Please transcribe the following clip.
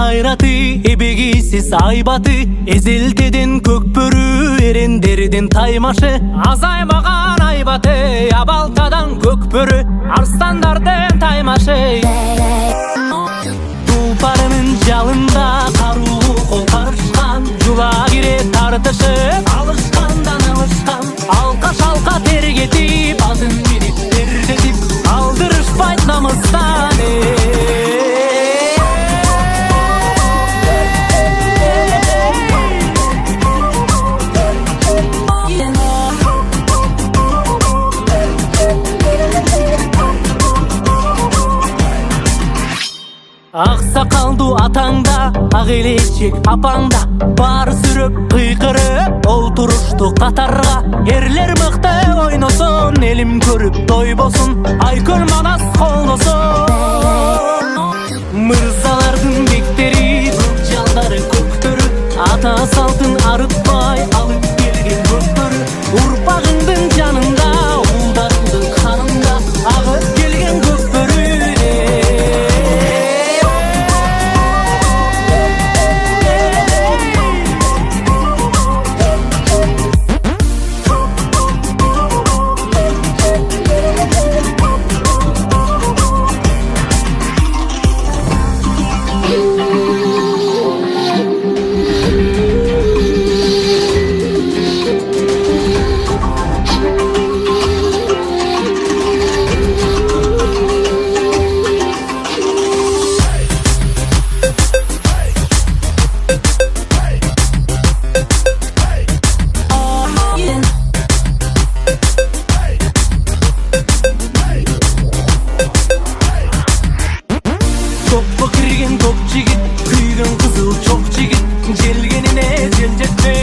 кайраты, эбегейсиз айбаты, эзелтеден Кок-Бору, эрендерден таймашы, азаймаган айбаты, абалтадан Кок-Бору, арстандардын таймашы. Тулпарынын жалында каруу кол карышкан, жула кире тартышып, алышкандан алышкан, алка шалка тергетип, атын минип тердетип, алдырышпайт намыстан. Ак сакалдуу атаңда, ак элечек апаңда, бар сүрөп кыйкырып олтурушту катарга. Эрлер мыкты ойносун, элим көрүп тойбосун, айкөл манас колдосун. Мырзалардын бектери, көк жалдары Кок-Бору, ата салтын арытпай алып келген Кок-Бору. Урпагыңдын жанында, улдарыңдын канында агып келген Кок-Бору. Toppa kirgen top jigit, kuygen kızıl çok jigit, jelgenine jeljetme